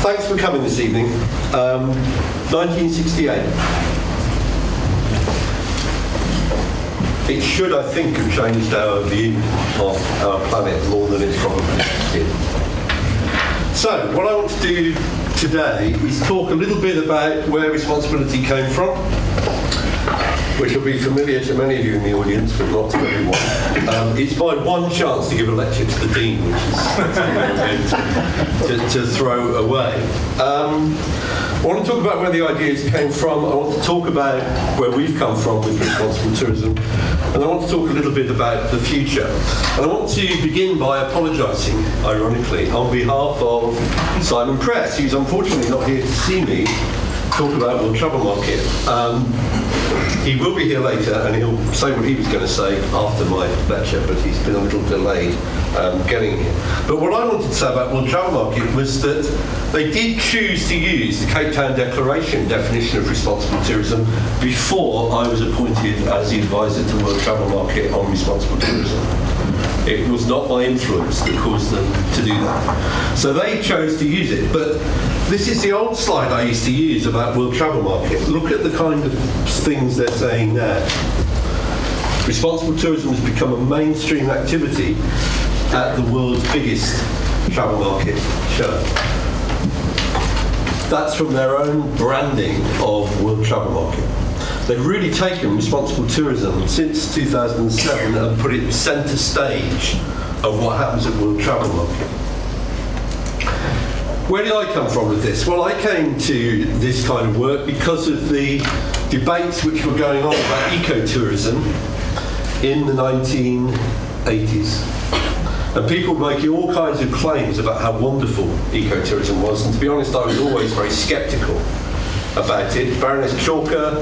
Thanks for coming this evening. 1968. It should, I think, have changed our view of our planet more than it probably did. So, what I want to do today is talk a little bit about where responsibility came from, which will be familiar to many of you in the audience, but not to everyone. It's my one chance to give a lecture to the Dean, which is to throw away. I want to talk about where the ideas came from. I want to talk about where we've come from with responsible tourism. And I want to talk a little bit about the future. And I want to begin by apologising, ironically, on behalf of Simon Press, who's unfortunately not here to see me talk about World Travel Market. He will be here later and he'll say what he was going to say after my lecture, but he's been a little delayed getting here. But what I wanted to say about World Travel Market was that they did choose to use the Cape Town Declaration definition of responsible tourism before I was appointed as the advisor to World Travel Market on responsible tourism. It was not my influence that caused them to do that. So they chose to use it. But this is the old slide I used to use about World Travel Market. Look at the kind of things they're saying now. Responsible tourism has become a mainstream activity at the world's biggest travel market show. That's from their own branding of World Travel Market. They've really taken responsible tourism since 2007 and put it centre stage of what happens at World Travel Market. Where did I come from with this? Well, I came to this kind of work because of the debates which were going on about ecotourism in the 1980s. And people were making all kinds of claims about how wonderful ecotourism was. And to be honest, I was always very sceptical about it. Baroness Chalker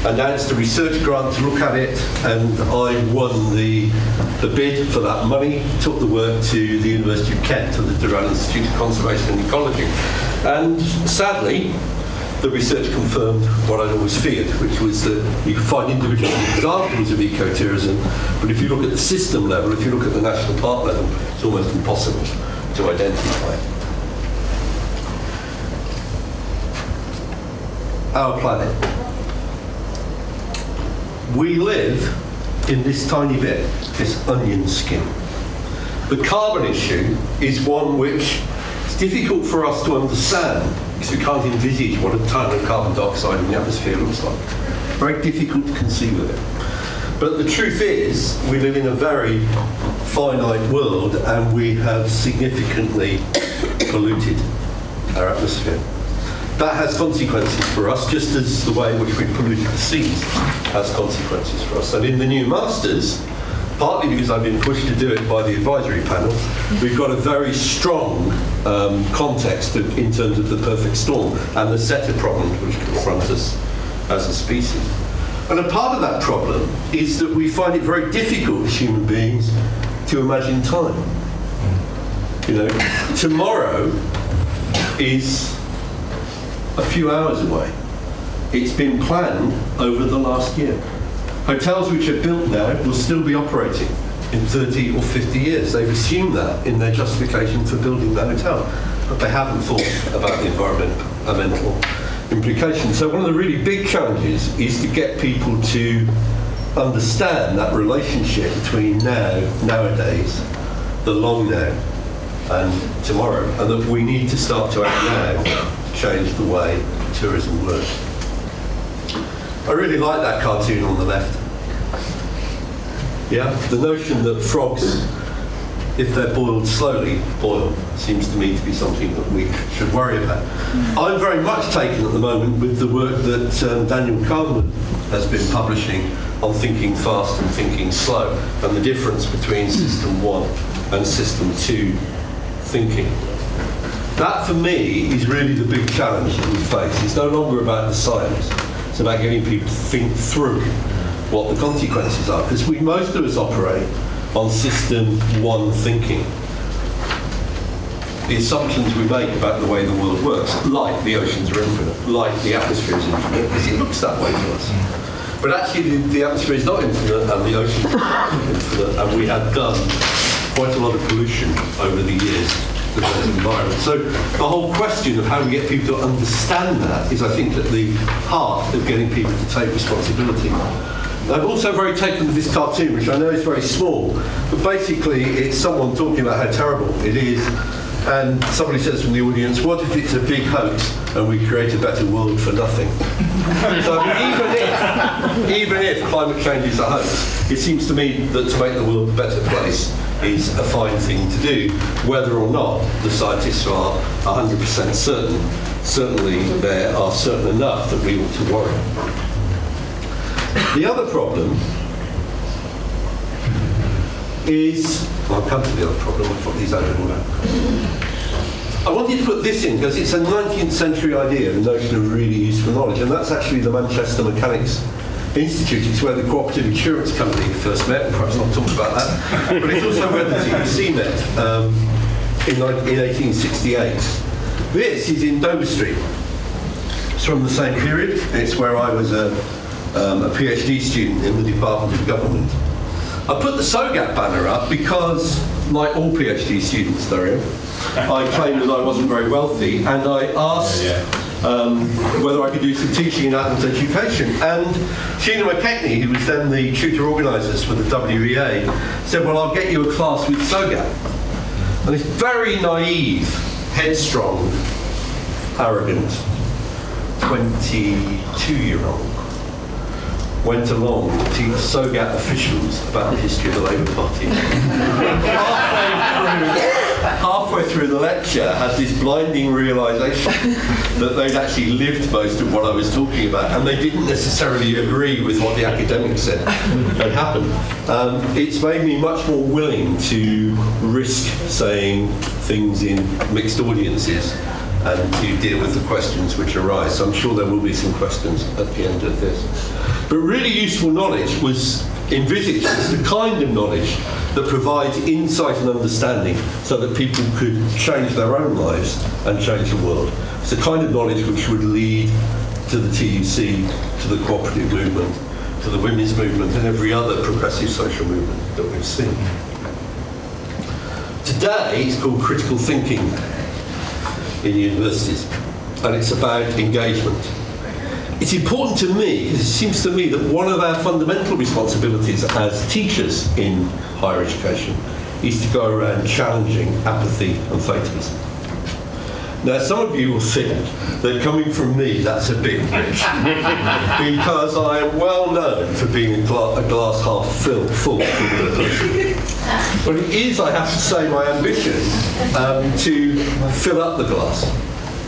announced a research grant to look at it, and I won the bid for that money, took the work to the University of Kent, to the Durrell Institute of Conservation and Ecology. And sadly, the research confirmed what I'd always feared, which was that you could find individual examples of ecotourism, but if you look at the system level, if you look at the national park level, it's almost impossible to identify. Our planet. We live in this tiny bit, this onion skin. The carbon issue is one which is difficult for us to understand because we can't envisage what a ton of carbon dioxide in the atmosphere looks like. Very difficult to conceive of it. But the truth is, we live in a very finite world and we have significantly polluted our atmosphere. That has consequences for us, just as the way in which we polluted the seas has consequences for us. And in the new Masters, partly because I've been pushed to do it by the advisory panel, we've got a very strong context in terms of the perfect storm and the set of problems which confront us as a species. And a part of that problem is that we find it very difficult as human beings to imagine time. You know, tomorrow is a few hours away. It's been planned over the last year. Hotels which are built now will still be operating in 30 or 50 years. They've assumed that in their justification for building the hotel, but they haven't thought about the environmental implications. So one of the really big challenges is to get people to understand that relationship between nowadays, the long now, and tomorrow, and that we need to start to act now change the way tourism works. I really like that cartoon on the left. Yeah, the notion that frogs, if they're boiled slowly, boil, seems to me to be something that we should worry about. I'm very much taken at the moment with the work that Daniel Kahneman has been publishing on thinking fast and thinking slow, and the difference between system 1 and system 2 thinking. That, for me, is really the big challenge that we face. It's no longer about the science. It's about getting people to think through what the consequences are, because most of us operate on system 1 thinking. The assumptions we make about the way the world works, like the oceans are infinite, like the atmosphere is infinite, because it looks that way to us. But actually the atmosphere is not infinite and the oceans are infinite, and we have done quite a lot of pollution over the years to the environment. So the whole question of how we get people to understand that is, I think, at the heart of getting people to take responsibility. I'm also very taken with this cartoon, which I know is very small, but basically it's someone talking about how terrible it is, and somebody says from the audience, what if it's a big hoax and we create a better world for nothing? So even if climate change is a hoax, it seems to me that to make the world a better place is a fine thing to do, whether or not the scientists are 100% certain. Certainly they are certain enough that we ought to worry. The other problem is, well, I'll come to the other problem, I'll put these over now. I wanted to put this in because it's a 19th century idea, the notion of really useful knowledge, and that's actually the Manchester Mechanics Institute. It's where the Cooperative Insurance Company first met, and perhaps not talk about that, but it's also where the TUC met in 1868. This is in Dover Street. It's from the same period. It's where I was a PhD student in the Department of Government. I put the SOGAT banner up because, like all PhD students, I claimed that I wasn't very wealthy, and I asked whether I could do some teaching in adult education. And Sheena McKechnie, who was then the tutor organisers for the WEA, said, well, I'll get you a class with SOGAT. And this very naive, headstrong, arrogant 22-year-old went along to teach SOGAT officials about the history of the Labour Party. Halfway through the lecture, had this blinding realisation that they'd actually lived most of what I was talking about, and they didn't necessarily agree with what the academics said had happened. It's made me much more willing to risk saying things in mixed audiences and to deal with the questions which arise. So I'm sure there will be some questions at the end of this. But really useful knowledge was envisaged as the kind of knowledge that provides insight and understanding so that people could change their own lives and change the world. It's the kind of knowledge which would lead to the TUC, to the cooperative movement, to the women's movement, and every other progressive social movement that we've seen. Today, it's called critical thinking in universities, and it's about engagement. It's important to me, because it seems to me that one of our fundamental responsibilities as teachers in higher education is to go around challenging apathy and fatalism. Now, some of you will think that coming from me, that's a bit rich, because I am well known for being a glass half full person. But it is, I have to say, my ambition to fill up the glass.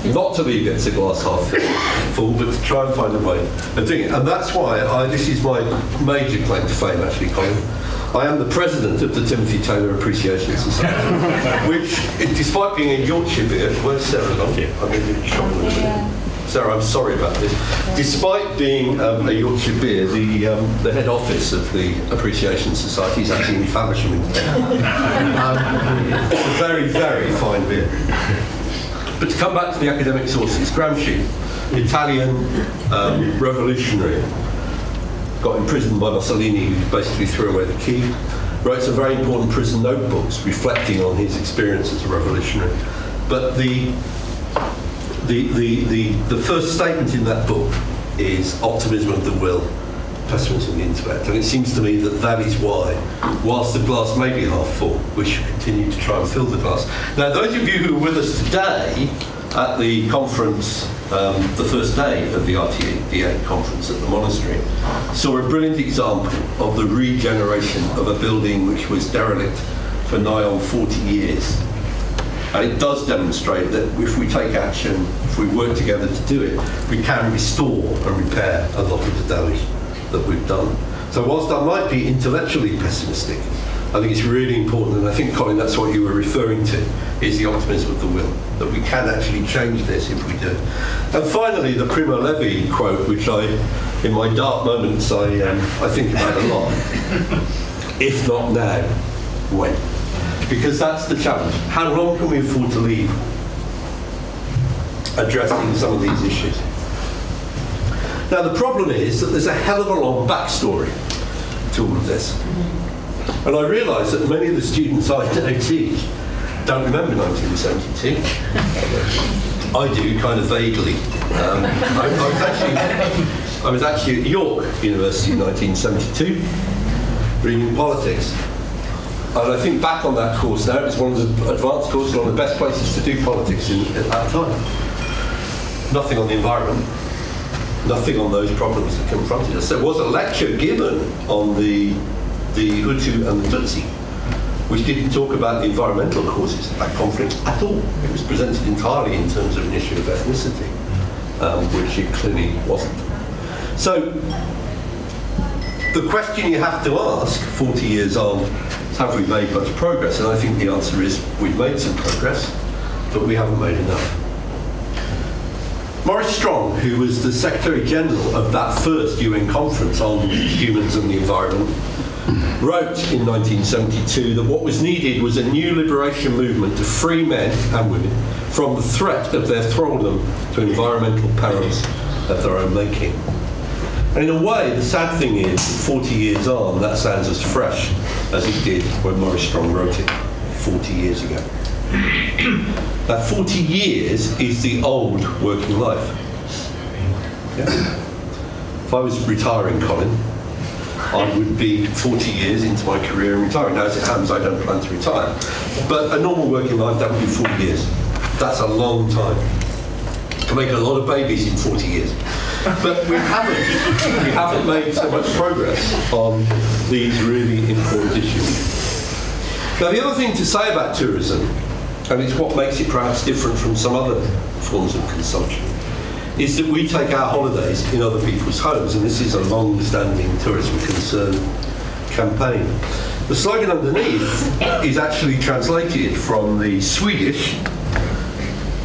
Not to leave it as a glass half full, but to try and find a way of doing it. And that's why this is my major claim to fame, actually, Colin. I am the president of the Timothy Taylor Appreciation Society, which, despite being a Yorkshire beard, where's Sarah gone? I'm going to shop a little bit. Sarah, I'm sorry about this. Despite being a Yorkshire beard, the head office of the Appreciation Society is actually in Faversham. It's a very, very fine beard. But to come back to the academic sources, Gramsci, Italian revolutionary, got imprisoned by Mussolini, who basically threw away the key, wrote some very important prison notebooks reflecting on his experience as a revolutionary. But the first statement in that book is optimism of the will, pessimism of the intellect. And it seems to me that that is why, whilst the glass may be half full, we should continue to try and fill the glass. Now, those of you who are with us today at the conference, the first day of the RTD8 conference at the monastery, saw a brilliant example of the regeneration of a building which was derelict for nigh on 40 years. And it does demonstrate that if we take action, if we work together to do it, we can restore and repair a lot of the damage that we've done. So whilst I might be intellectually pessimistic, I think it's really important, and I think, Colin, that's what you were referring to, is the optimism of the will, that we can actually change this if we do. And finally, the Primo Levi quote, which in my dark moments, I think about a lot. If not now, when? Because that's the challenge. How long can we afford to leave addressing some of these issues? Now, the problem is that there's a hell of a long backstory to all of this. And I realise that many of the students I teach don't remember 1972. I do, kind of vaguely. I was actually at York University in 1972, reading politics. And I think back on that course now, it was one of the advanced courses, one of the best places to do politics at that time. Nothing on the environment, nothing on those problems that confronted us. There was a lecture given on the Hutu and the Tutsi, which didn't talk about the environmental causes of that conflict at all. It was presented entirely in terms of an issue of ethnicity, which it clearly wasn't. So, the question you have to ask 40 years on is, have we made much progress? And I think the answer is, we've made some progress, but we haven't made enough. Maurice Strong, who was the Secretary General of that first UN conference on humans and the environment, wrote in 1972 that what was needed was a new liberation movement to free men and women from the threat of their thraldom to environmental perils of their own making. And in a way, the sad thing is, 40 years on, that sounds as fresh as it did when Maurice Strong wrote it 40 years ago. That 40 years is the old working life. Yeah. If I was retiring, Colin, I would be 40 years into my career and retiring. Now, as it happens, I don't plan to retire. But a normal working life, that would be 40 years. That's a long time. You can make a lot of babies in 40 years. But we haven't made so much progress on these really important issues. Now, the other thing to say about tourism, and it's what makes it perhaps different from some other forms of consumption, is that we take our holidays in other people's homes, and this is a long-standing tourism concern campaign. The slogan underneath is actually translated from the Swedish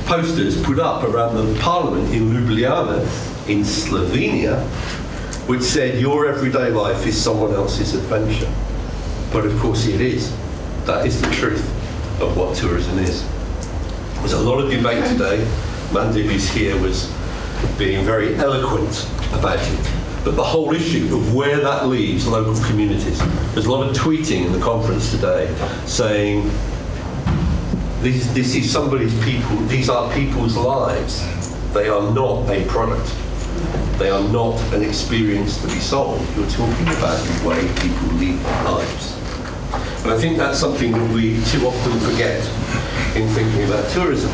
posters put up around the parliament in Ljubljana in Slovenia, which said, "Your everyday life is someone else's adventure." But of course it is. That is the truth of what tourism is. There's a lot of debate today. Mandy, who's here, was being very eloquent about it. But the whole issue of where that leaves local communities. There's a lot of tweeting in the conference today saying, this is somebody's people, these are people's lives. They are not a product. They are not an experience to be sold. You're talking about the way people live their lives. And I think that's something that we too often forget in thinking about tourism.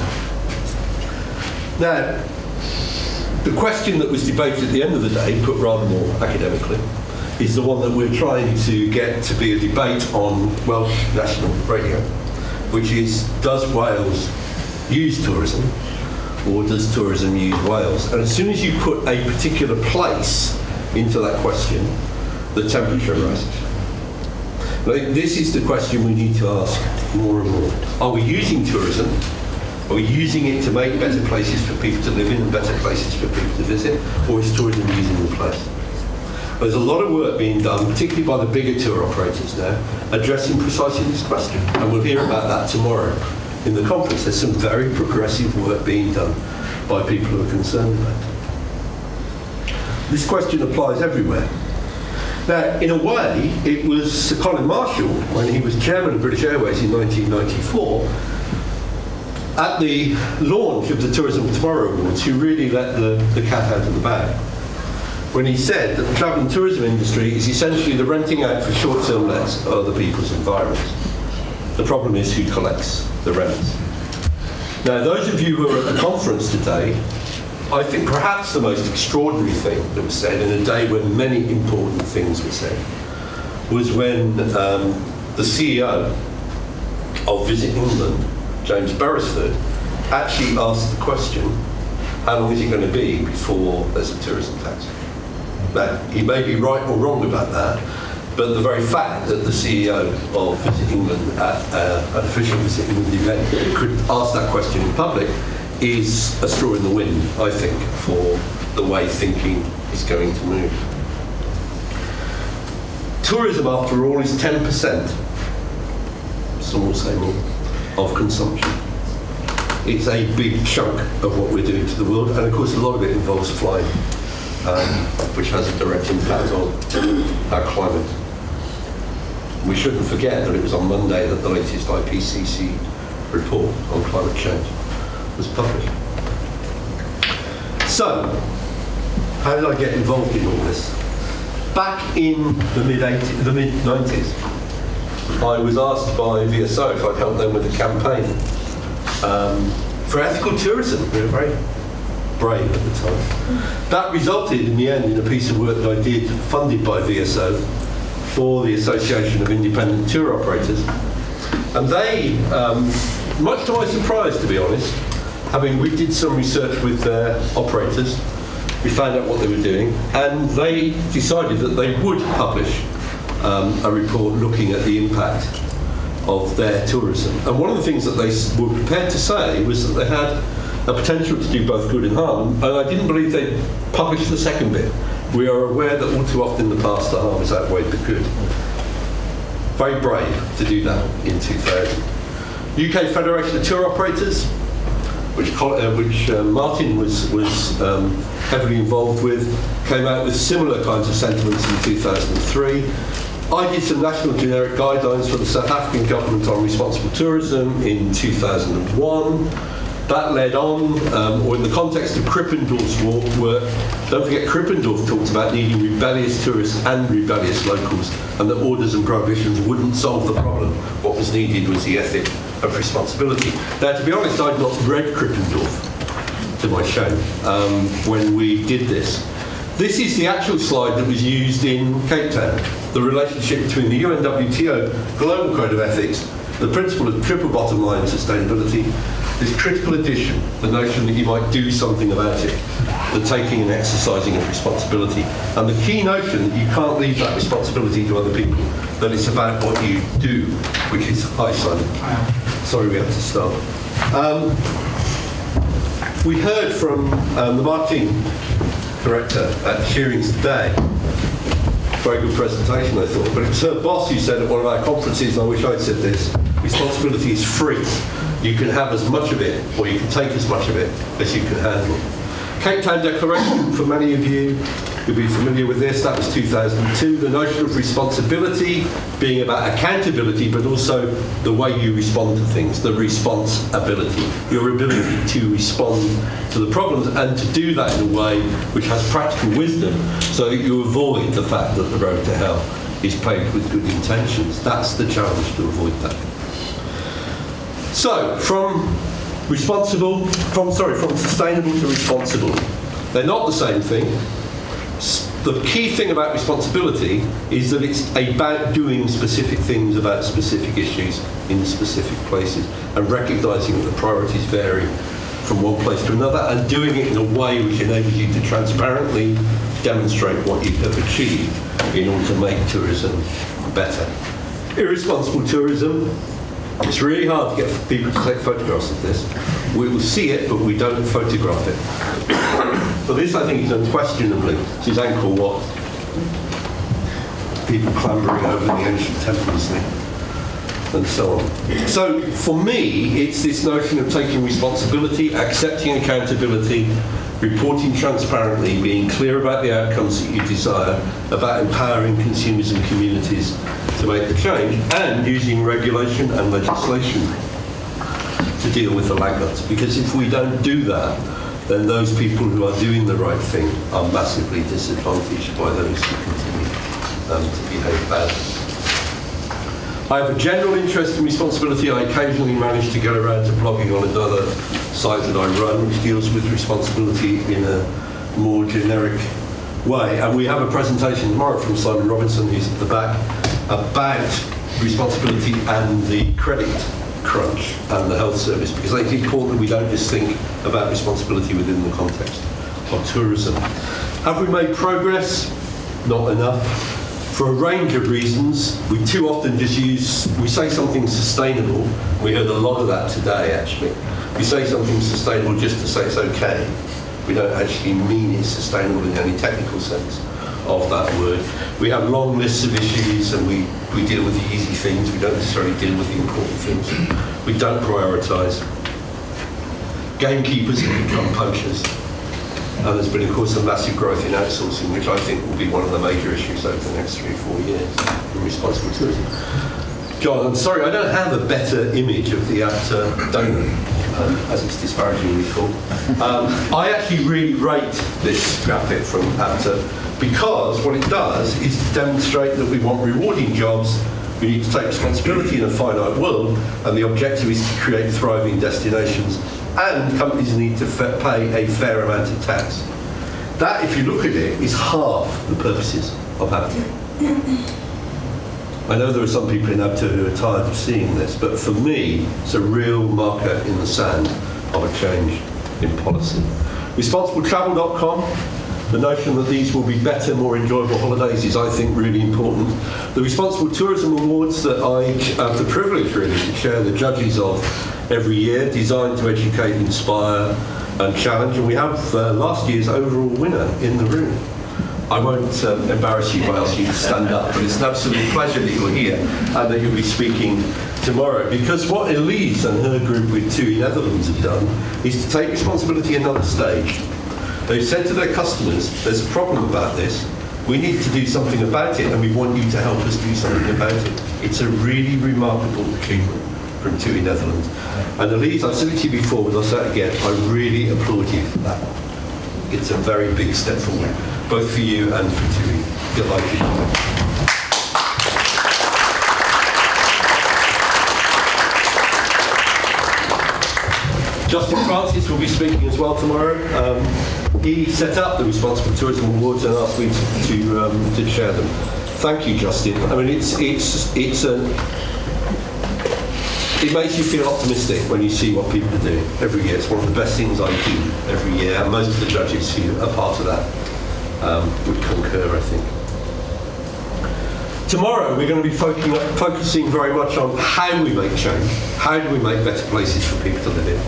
Now, the question that was debated at the end of the day, put rather more academically, is the one that we're trying to get to be a debate on Welsh National Radio, which is, does Wales use tourism, or does tourism use Wales? And as soon as you put a particular place into that question, the temperature rises. I think this is the question we need to ask more and more. Are we using tourism? Are we using it to make better places for people to live in and better places for people to visit? Or is tourism using the place? There's a lot of work being done, particularly by the bigger tour operators now, addressing precisely this question. And we'll hear about that tomorrow in the conference. There's some very progressive work being done by people who are concerned about it. This question applies everywhere. Now, in a way, it was Sir Colin Marshall, when he was chairman of British Airways in 1994, at the launch of the Tourism for Tomorrow Awards, who really let the cat out of the bag, when he said that the travel and tourism industry is essentially the renting out for short-term lets of other people's environments. The problem is who collects the rents. Now, those of you who are at the conference today, I think perhaps the most extraordinary thing that was said in a day when many important things were said was when the CEO of Visit England, James Beresford, actually asked the question, how long is it going to be before there's a tourism tax? Now, he may be right or wrong about that, but the very fact that the CEO of Visit England at an official Visit England event could ask that question in public is a straw in the wind, I think, for the way thinking is going to move. Tourism, after all, is 10%, some will say more, of consumption. It's a big chunk of what we're doing to the world, and of course a lot of it involves flying, which has a direct impact on our climate. We shouldn't forget that it was on Monday that the latest IPCC report on climate change was published. So, how did I get involved in all this? Back in the mid-90s, I was asked by VSO if I'd help them with a campaign for ethical tourism. We were very brave at the time. That resulted in the end in a piece of work that I did, funded by VSO, for the Association of Independent Tour Operators. And they, much to my surprise to be honest, we did some research with their operators, we found out what they were doing, and they decided that they would publish a report looking at the impact of their tourism. And one of the things that they were prepared to say was that they had a potential to do both good and harm, and I didn't believe they'd publish the second bit. We are aware that all too often in the past the harm has outweighed the good. Very brave to do that in 2000. UK Federation of Tour Operators, which Martin was heavily involved with, came out with similar kinds of sentiments in 2003. I did some national generic guidelines for the South African government on responsible tourism in 2001. That led on, or in the context of Krippendorf's work, don't forget Krippendorf talked about needing rebellious tourists and rebellious locals, and that orders and prohibitions wouldn't solve the problem. What was needed was the ethic of responsibility. Now, to be honest, I'd not read Krippendorf, to my shame, when we did this. This is the actual slide that was used in Cape Town, the relationship between the UNWTO Global Code of Ethics, the principle of triple bottom line sustainability, this critical addition, the notion that you might do something about it, the taking and exercising of responsibility, and the key notion that you can't leave that responsibility to other people, that it's about what you do, which is hi Simon. Sorry we have to start. We heard from the marketing director at Shearings today. Very good presentation, I thought, but it was her boss who said at one of our conferences, and I wish I'd said this, responsibility is free. You can have as much of it, or you can take as much of it as you can handle. Cape Town Declaration, for many of you, you'll be familiar with this, that was 2002. The notion of responsibility being about accountability, but also the way you respond to things, the responsibility, your ability to respond to the problems and to do that in a way which has practical wisdom so that you avoid the fact that the road to hell is paved with good intentions. That's the challenge, to avoid that. So, from sustainable to responsible. They're not the same thing. The key thing about responsibility is that it's about doing specific things about specific issues in specific places and recognising that the priorities vary from one place to another and doing it in a way which enables you to transparently demonstrate what you have achieved in order to make tourism better. Irresponsible tourism. It's really hard to get people to take photographs of this. We will see it, but we don't photograph it. But this, I think, is unquestionably Angkor Wat. People clambering over the ancient temples and so on. So, for me, it's this notion of taking responsibility, accepting accountability, reporting transparently, being clear about the outcomes that you desire, about empowering consumers and communities to make the change, and using regulation and legislation to deal with the laggards. Because if we don't do that, then those people who are doing the right thing are massively disadvantaged by those who continue to behave badly. I have a general interest in responsibility. I occasionally manage to get around to blogging on another site that I run, which deals with responsibility in a more generic way. And we have a presentation tomorrow from Simon Robinson, who's at the back, about responsibility and the credit crunch and the health service, because I think it's important that we don't just think about responsibility within the context of tourism. Have we made progress? Not enough. For a range of reasons. We too often we say something's sustainable. We heard a lot of that today, actually. We say something's sustainable just to say it's okay. We don't actually mean it's sustainable in any technical sense of that word. We have long lists of issues and we deal with the easy things. We don't necessarily deal with the important things. We don't prioritise. Gamekeepers can become poachers. And there's been, of course, a massive growth in outsourcing, which I think will be one of the major issues over the next 3 or 4 years in responsible tourism. John, I'm sorry, I don't have a better image of the donor, as it's disparagingly called. I actually really rate this graphic from APTA because what it does is demonstrate that we want rewarding jobs, we need to take responsibility in a finite world, and the objective is to create thriving destinations. And companies need to pay a fair amount of tax. That, if you look at it, is half the purposes of ABTA. I know there are some people in ABTA who are tired of seeing this, but for me, it's a real marker in the sand of a change in policy. ResponsibleTravel.com, the notion that these will be better, more enjoyable holidays is, I think, really important. The Responsible Tourism Awards that I have the privilege, really, to chair the judges of every year, designed to educate, inspire and challenge, and we have last year's overall winner in the room. I won't embarrass you by asking you to stand up, but it's an absolute pleasure that you're here and that you'll be speaking tomorrow, because what Elise and her group with TUI Netherlands have done is to take responsibility another stage. They've said to their customers, there's a problem about this, we need to do something about it and we want you to help us do something about it. It's a really remarkable achievement from TUI Netherlands. And Elise, I've said it to you before, but I'll say it again, I really applaud you for that. It's a very big step forward, both for you and for TUI. Delighted. Justin Francis will be speaking as well tomorrow. He set up the Responsible Tourism Awards and asked me to share them. Thank you, Justin. I mean, it makes you feel optimistic when you see what people are doing every year. It's one of the best things I do every year, and most of the judges who are part of that would concur, I think. Tomorrow we're going to be focusing very much on how we make change, how do we make better places for people to live in.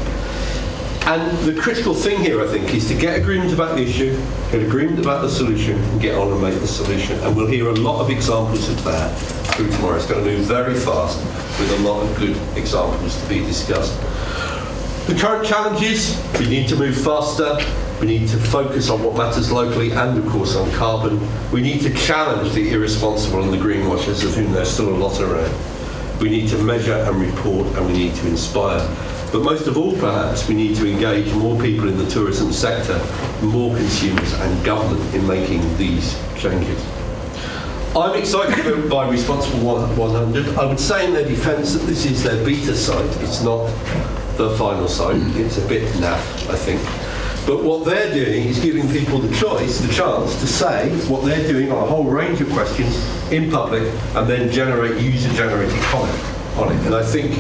And the critical thing here, I think, is to get agreement about the issue, get agreement about the solution, and get on and make the solution. And we'll hear a lot of examples of that through tomorrow. It's going to move very fast with a lot of good examples to be discussed. The current challenges, we need to move faster. We need to focus on what matters locally and, of course, on carbon. We need to challenge the irresponsible and the greenwashers, of whom there's still a lot around. We need to measure and report, and we need to inspire. But most of all, perhaps, we need to engage more people in the tourism sector, more consumers and government in making these changes. I'm excited by Responsible 100. I would say in their defence that this is their beta site. It's not the final site. It's a bit naff, I think. But what they're doing is giving people the chance to say what they're doing on a whole range of questions in public and then generate user-generated comment on it. And I think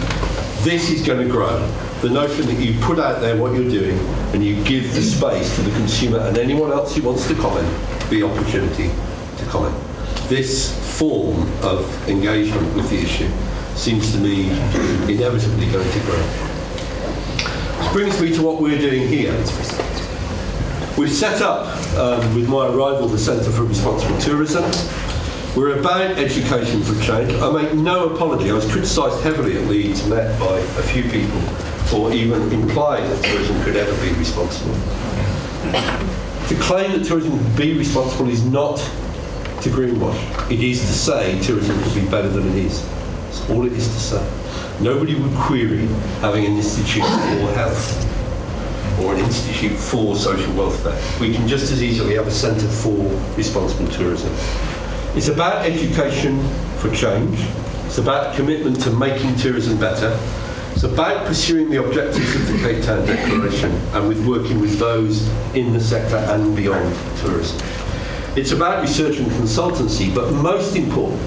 this is going to grow. The notion that you put out there what you're doing and you give the space to the consumer and anyone else who wants to comment the opportunity to comment. This form of engagement with the issue seems to me inevitably going to grow. Which brings me to what we're doing here. We've set up, with my arrival, the Centre for Responsible Tourism. We're about education for change. I make no apology. I was criticised heavily at Leeds, met by a few people for even implying that tourism could ever be responsible. To claim that tourism can be responsible is not to greenwash. It is to say tourism could be better than it is. That's all it is to say. Nobody would query having an institute for health or an institute for social welfare. We can just as easily have a centre for responsible tourism. It's about education for change. It's about commitment to making tourism better. It's about pursuing the objectives of the Cape Town Declaration and with working with those in the sector and beyond tourism. It's about research and consultancy, but most important,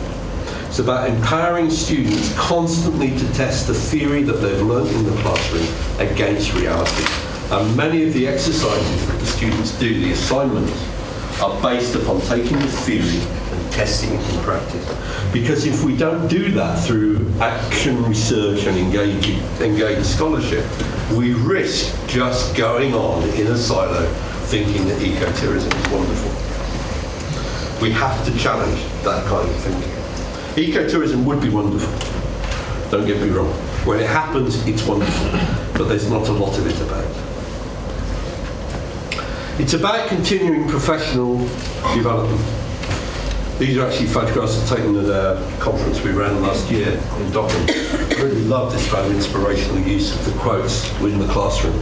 it's about empowering students constantly to test the theory that they've learned in the classroom against reality. And many of the exercises that the students do, the assignments, are based upon taking the theory and testing it in practice. Because if we don't do that through action research and engaged scholarship, we risk just going on in a silo thinking that ecotourism is wonderful. We have to challenge that kind of thinking. Ecotourism would be wonderful, don't get me wrong. When it happens, it's wonderful, but there's not a lot of it about. It's about continuing professional development. These are actually photographs taken at a conference we ran last year in Dockland. I really love this kind of inspirational use of the quotes within the classroom.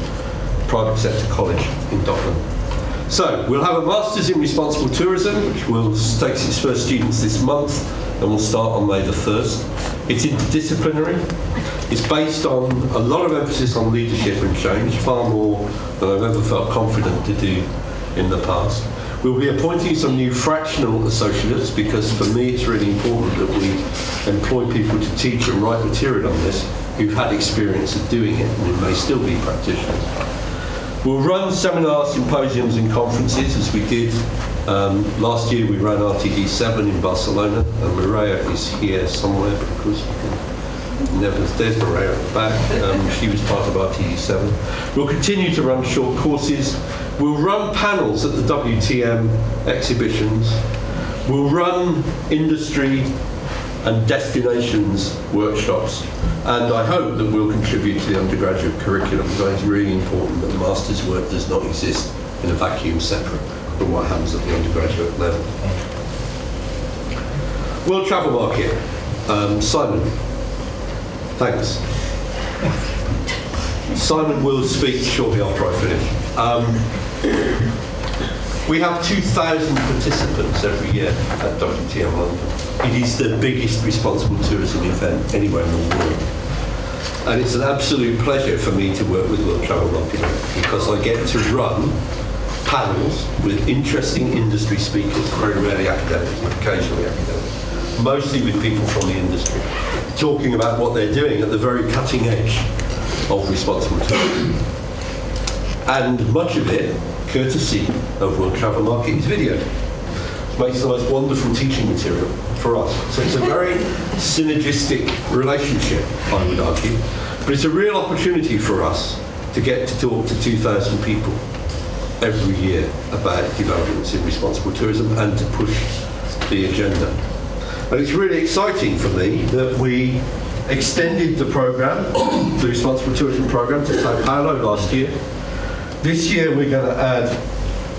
Private sector college in Dockland. So, we'll have a Masters in Responsible Tourism, which takes its first students this month, and will start on May the 1st. It's interdisciplinary. It's based on a lot of emphasis on leadership and change, far more than I've ever felt confident to do in the past. We'll be appointing some new fractional associates because for me it's really important that we employ people to teach and write material on this who've had experience of doing it and who may still be practitioners. We'll run seminars, symposiums and conferences as we did last year. We ran RTD8 in Barcelona, and Maria is here somewhere, but of course you can never, there's Maria at the back. She was part of RTD8. We'll continue to run short courses. We'll run panels at the WTM exhibitions. We'll run industry and destinations workshops. And I hope that we'll contribute to the undergraduate curriculum, because it's really important that the master's work does not exist in a vacuum separate from what happens at the undergraduate level. World Travel Market. Simon. Thanks. Simon will speak shortly after I finish. We have 2,000 participants every year at WTM London. It is the biggest responsible tourism event anywhere in the world. And it's an absolute pleasure for me to work with World Travel Market because I get to run panels with interesting industry speakers, very rarely academics, but occasionally academics, mostly with people from the industry, talking about what they're doing at the very cutting edge of responsible tourism. And much of it, courtesy of World Travel Market, is video. It makes the most wonderful teaching material for us. So it's a very synergistic relationship, I would argue. But it's a real opportunity for us to get to talk to 2,000 people every year about developments in responsible tourism and to push the agenda. And it's really exciting for me that we extended the programme, the Responsible Tourism Programme, to Sao Paulo last year. This year we're going to add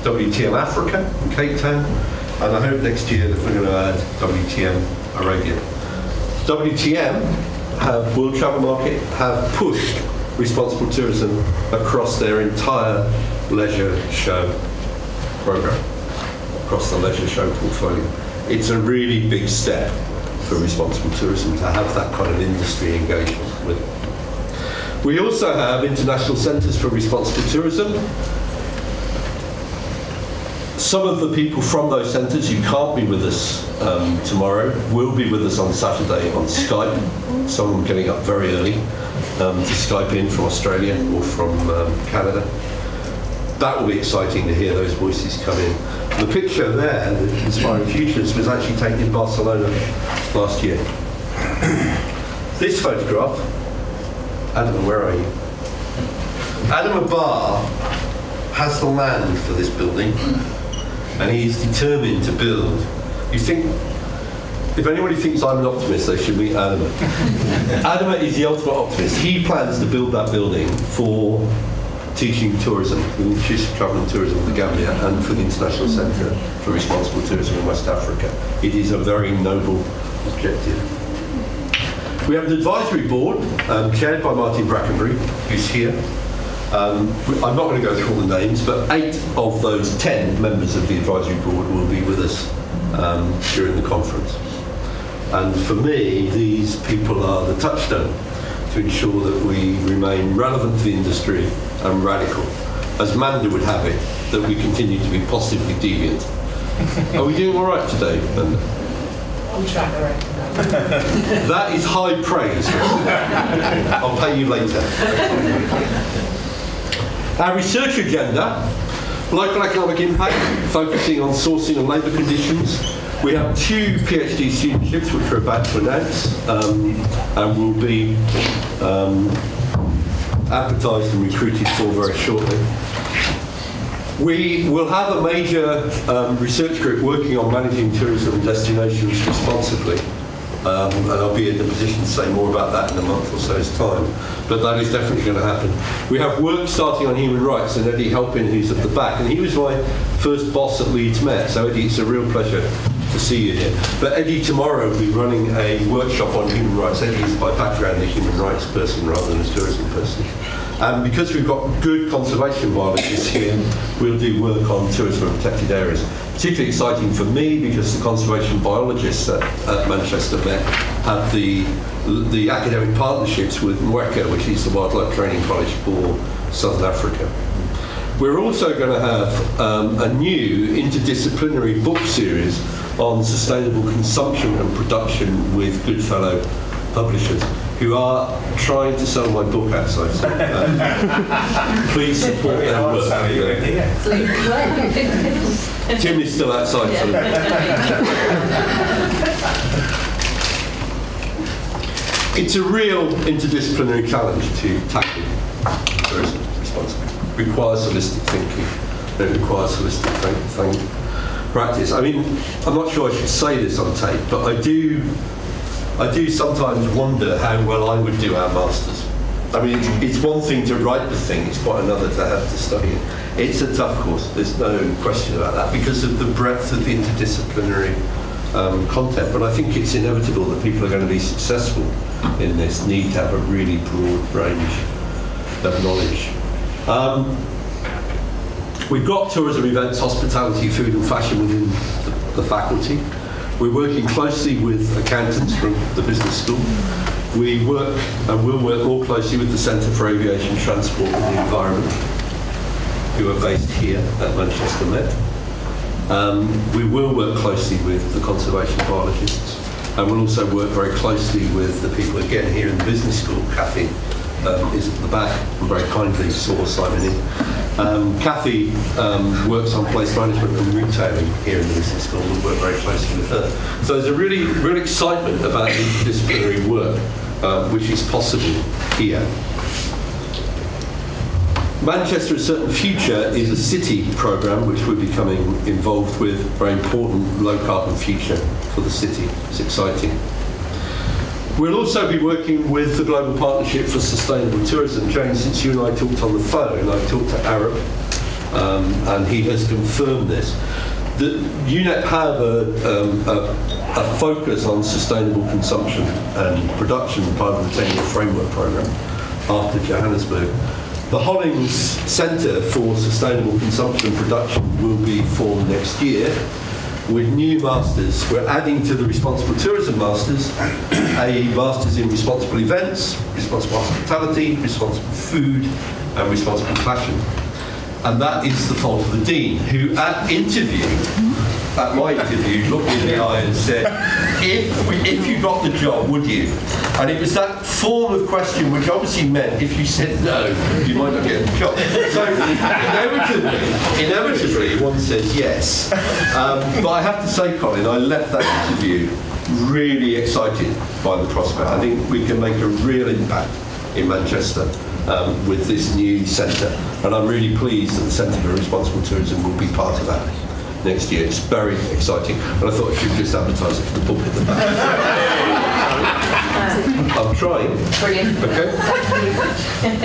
WTM Africa in Cape Town, and I hope next year that we're going to add WTM Arabia. WTM, World Travel Market, have pushed responsible tourism across their entire leisure show programme, across the leisure show portfolio. It's a really big step for responsible tourism to have that kind of industry engagement with it. We also have international centres for responsible tourism. Some of the people from those centres who can't be with us tomorrow will be with us on Saturday on Skype. Some of them getting up very early to Skype in from Australia or from Canada. That will be exciting to hear those voices come in. The picture there, the Inspiring Futures, was actually taken in Barcelona last year. This photograph, Adam, where are you? Adam Abar has the land for this building, and he is determined to build. You think, if anybody thinks I'm an optimist, they should meet Adam. Adam is the ultimate optimist. He plans to build that building for teaching tourism, the Institute of Travel and Tourism of the Gambia, and for the International Centre for Responsible Tourism in West Africa. It is a very noble objective. We have an advisory board chaired by Martin Brackenbury, who's here. I'm not going to go through all the names, but 8 of those 10 members of the advisory board will be with us during the conference. And for me, these people are the touchstone to ensure that we remain relevant to the industry and radical. As Manda would have it, that we continue to be positively deviant. Are we doing all right today, Manda? On track, I reckon. That is high praise. I'll pay you later. Our research agenda, local economic impact, focusing on sourcing and labour conditions. We have 2 PhD studentships which we're about to announce and will be advertised and recruited for very shortly. We will have a major research group working on managing tourism and destinations responsibly. And I'll be in the position to say more about that in a month or so's time. But that is definitely going to happen. We have work starting on human rights, and Eddie Helpin, who's at the back. And he was my first boss at Leeds Met. So Eddie, it's a real pleasure to see you here. But Eddie tomorrow will be running a workshop on human rights. Eddie is by background a human rights person rather than a tourism person. And because we've got good conservation biologists here, we'll do work on tourism and protected areas. Particularly exciting for me because the conservation biologists at Manchester Met have the academic partnerships with Mweka, which is the Wildlife Training College for Southern Africa. We're also going to have a new interdisciplinary book series on sustainable consumption and production with Goodfellow publishers, who are trying to sell my book outside. So, please support their work. Tim is still outside. So. It's a real interdisciplinary challenge to tackle tourism responsibly. It requires holistic thinking. It requires holistic practice. I mean, I'm not sure I should say this on tape, but I do sometimes wonder how well I would do our masters. I mean, it's one thing to write the thing, it's quite another to have to study it. It's a tough course, there's no question about that, because of the breadth of the interdisciplinary content. But I think it's inevitable that people are going to be successful in this, need to have a really broad range of knowledge. We've got tourism, events, hospitality, food and fashion within the faculty. We're working closely with accountants from the business school. We work and will work more closely with the Centre for Aviation, Transport and the Environment, who are based here at Manchester Met. We will work closely with the conservation biologists, and we'll also work very closely with the people again here in the business school. Kathy is at the back and very kindly saw Simon in. Kathy works on place management and retailing here in the business school. We'll work very closely with her. So there's a real excitement about interdisciplinary work, which is possible here. Manchester A Certain Future is a city programme which we're becoming involved with, very important low carbon future for the city. It's exciting. We'll also be working with the Global Partnership for Sustainable Tourism. James, since you and I talked on the phone, I talked to Arab, and he has confirmed this. The UNEP have a focus on sustainable consumption and production, part of the 10-year framework programme after Johannesburg. The Hollings Centre for Sustainable Consumption and Production will be formed next year with new masters. We're adding to the Responsible Tourism Masters a Masters in Responsible Events, Responsible Hospitality, Responsible Food and Responsible Fashion. And that is the fault of the Dean, who at my interview, looked me in the eye and said, if you got the job, would you? And it was that form of question which obviously meant if you said no, you might not get the job. So inevitably one says yes. But I have to say, Colin, I left that interview really excited by the prospect. I think we can make a real impact in Manchester with this new centre. And I'm really pleased that the Centre for Responsible Tourism will be part of that next year. It's very exciting. And I thought I should just advertise it for the book at the back. I'm trying. Brilliant. Okay.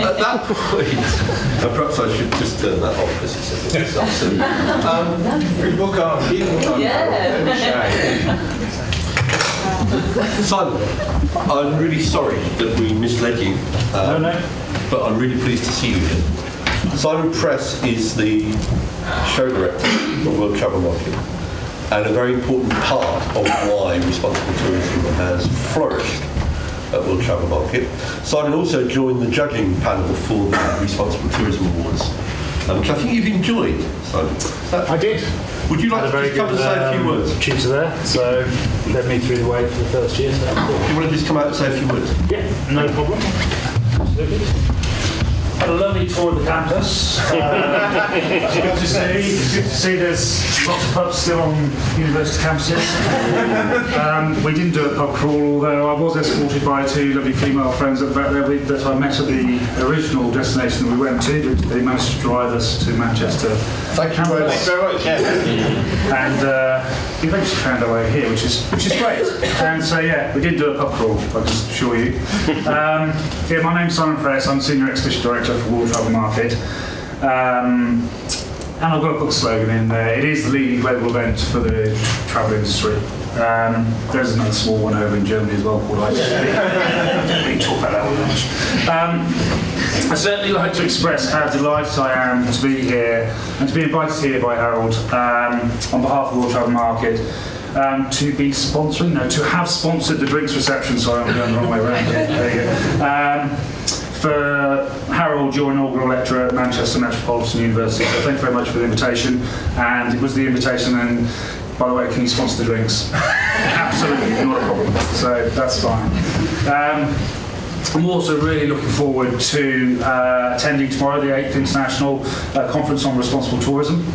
At that point, perhaps I should just turn that off because it's a bit awesome. Keep book on. Simon, I'm really sorry that we misled you. No. But I'm really pleased to see you here. Simon Press is the show director for World Travel Market. and a very important part of why responsible tourism has flourished at World Travel Market. Simon also joined the judging panel for the Responsible Tourism Awards, which I think you've enjoyed, Simon. I did. Would you like to just come and say a few words? Tutor there, so led me through the way for the first year. So Do you want to just come out and say a few words? yeah, no problem. Absolutely. Had a lovely tour of the campus. It's good to see there's lots of pubs still on university campuses. We didn't do a pub crawl, although I was escorted by two lovely female friends at the back there that I met at the original destination that we went to. They managed to drive us to Manchester. Thank you very much. And we eventually found our way here, which is great. And so yeah, we did do a pub crawl, I'll just assure you. Yeah, my name's Simon Press. I'm Senior Exhibition Director for World Travel Market. And I've got to put a slogan in there. It is the leading global event for the travel industry. There's another small one over in Germany as well called RTD8. Don't really talk about that one much. I certainly like to express how delighted I am to be here and to be invited here by Harold on behalf of World Travel Market to be sponsoring, no, to have sponsored the drinks reception. Sorry, I'm going the wrong way around here. There you go. For Harold, your inaugural lecturer at Manchester Metropolitan University. So thank you very much for the invitation. And it was the invitation, and by the way, can you sponsor the drinks? Absolutely, not a problem. So that's fine. I'm also really looking forward to attending tomorrow the 8th International Conference on Responsible Tourism.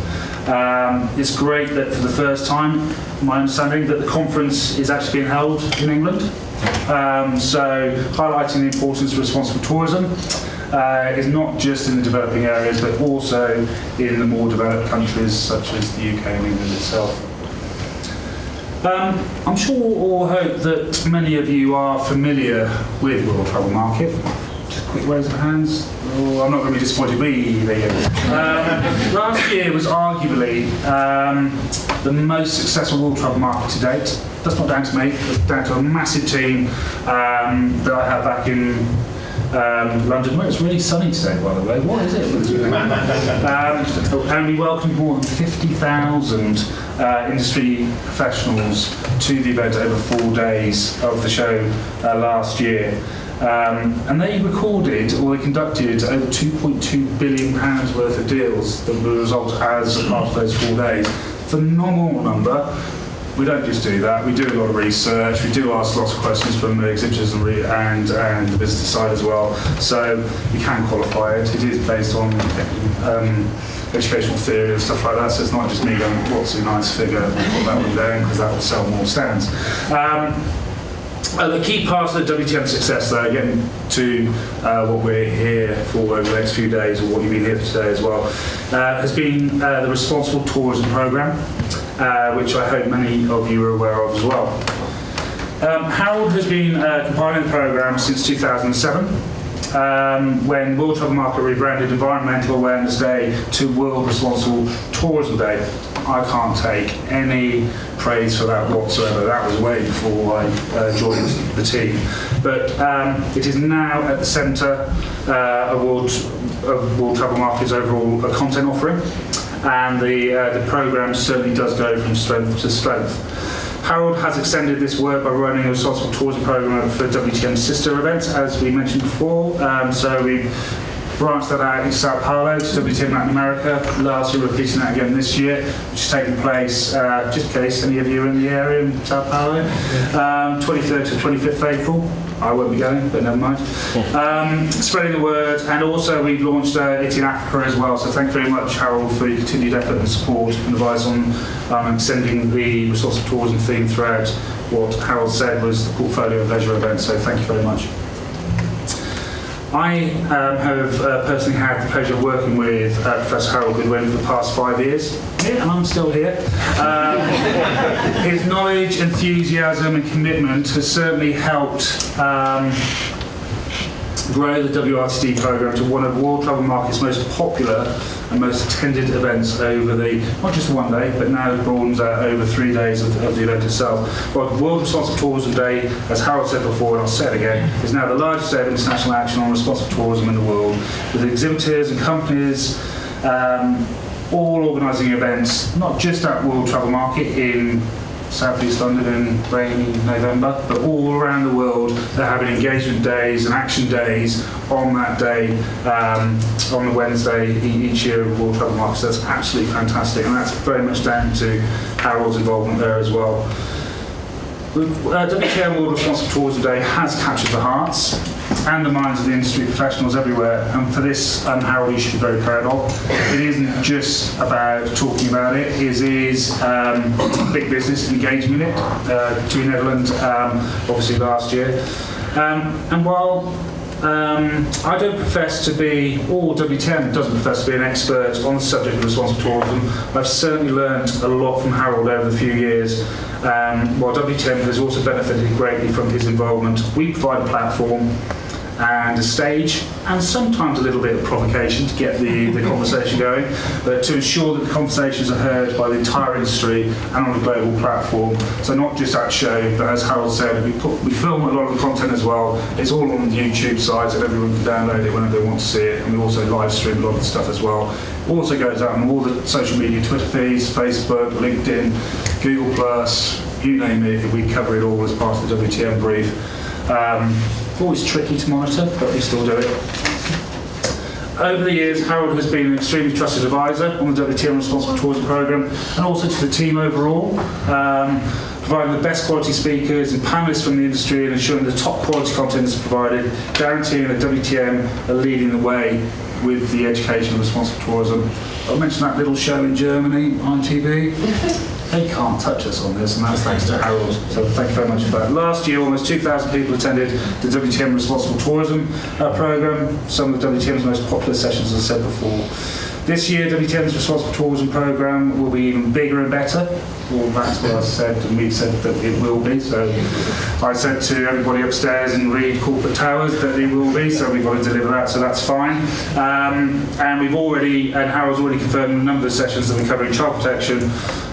It's great that for the first time, my understanding, that the conference is actually being held in England. So highlighting the importance of responsible tourism is not just in the developing areas, but also in the more developed countries such as the UK and England itself. I'm sure or hope that many of you are familiar with World Travel Market. Just a quick raise of hands. Oh, I'm not going to be disappointed. There you go. Last year was arguably the most successful World Travel Market to date. That's not down to me. It's down to a massive team that I had back in London, where it's really sunny today, by the way. What is it? And we welcomed more than 50,000 industry professionals to the event over 4 days of the show last year. And they recorded, or they conducted, over £2.2 billion worth of deals that were result as a part of those 4 days. Phenomenal number. We don't just do that, we do a lot of research, we do ask lots of questions from the exhibitors and the visitor side as well, so you can qualify it. It is based on educational theory and stuff like that, so it's not just me going, what's a nice figure, we'll put that one down because that will sell more stands. The key part of the WTM success, though, getting to what we're here for over the next few days, or what you've been here for today as well, has been the Responsible Tourism Programme, which I hope many of you are aware of as well. Harold has been compiling the programme since 2007, when World Travel Market rebranded Environmental Awareness Day to World Responsible Tourism Day. I can't take any praise for that whatsoever. That was way before I joined the team. But it is now at the centre of World Travel Market's overall content offering, and the programme certainly does go from strength to strength. Harold has extended this work by running a responsible tourism programme for WTM's sister events, as we mentioned before. So we branched that out in Sao Paulo to WTM Latin America. Last year, repeating that again this year, which is taking place, just in case any of you are in the area in Sao Paulo, 23rd to 25th April. I won't be going, but never mind. Spreading the word, and also we've launched it in Africa as well, so thank you very much, Harold, for your continued effort and support and advice on extending the responsible tourism theme throughout what Harold said was the portfolio of leisure events, so thank you very much. I have personally had the pleasure of working with Professor Harold Goodwin for the past 5 years, and I'm still here. His knowledge, enthusiasm and commitment has certainly helped grow the WRTD programme to one of World Travel Market's most popular and most attended events over not just the 1 day, but now it broadens out over 3 days of the event itself. Well, World Responsible Tourism Day, as Harold said before, and I'll say it again, is now the largest day of international action on responsible tourism in the world, with exhibitors and companies all organising events, not just at World Travel Market in South East London in rainy November, but all around the world. They're having engagement days and action days on that day, on the Wednesday each year of World Travel Market. So that's absolutely fantastic, and that's very much down to Harold's involvement there as well. WTM World Responsible Tourism Day has captured the hearts and the minds of the industry professionals everywhere, and for this, Harold, you should be very proud of. It isn't just about talking about it, it is big business engaging in it. TUI Netherlands, obviously last year. And while I don't profess to be, or WTM doesn't profess to be an expert on the subject of responsible tourism, I've certainly learned a lot from Harold over the few years. While WTM has also benefited greatly from his involvement, we provide a platform and a stage, and sometimes a little bit of provocation to get the conversation going, but to ensure that the conversations are heard by the entire industry and on a global platform. So not just our show, but as Harold said, we film a lot of the content as well. It's all on the YouTube site, so everyone can download it whenever they want to see it, and we also live stream a lot of the stuff as well. It also goes out on all the social media, Twitter feeds, Facebook, LinkedIn, Google+, you name it, we cover it all as part of the WTM brief. Always tricky to monitor, but we still do it. Over the years, Harold has been an extremely trusted advisor on the WTM Responsible Tourism Programme, and also to the team overall, providing the best quality speakers and panellists from the industry and ensuring the top quality content is provided, guaranteeing that WTM are leading the way with the education of responsible tourism. I mentioned that little show in Germany on TV. They can't touch us on this, and that's thanks to Harold. So thank you very much for that. Last year, almost 2,000 people attended the WTM Responsible Tourism programme, some of WTM's most popular sessions, as I said before. This year, WTM's Responsible Tourism programme will be even bigger and better. Well, that's what I said, and we've said that it will be. So I said to everybody upstairs in Reed Corporate Towers that it will be, so we've got to deliver that, so that's fine. And we've already, and Harold's already confirmed a number of sessions that we're covering child protection,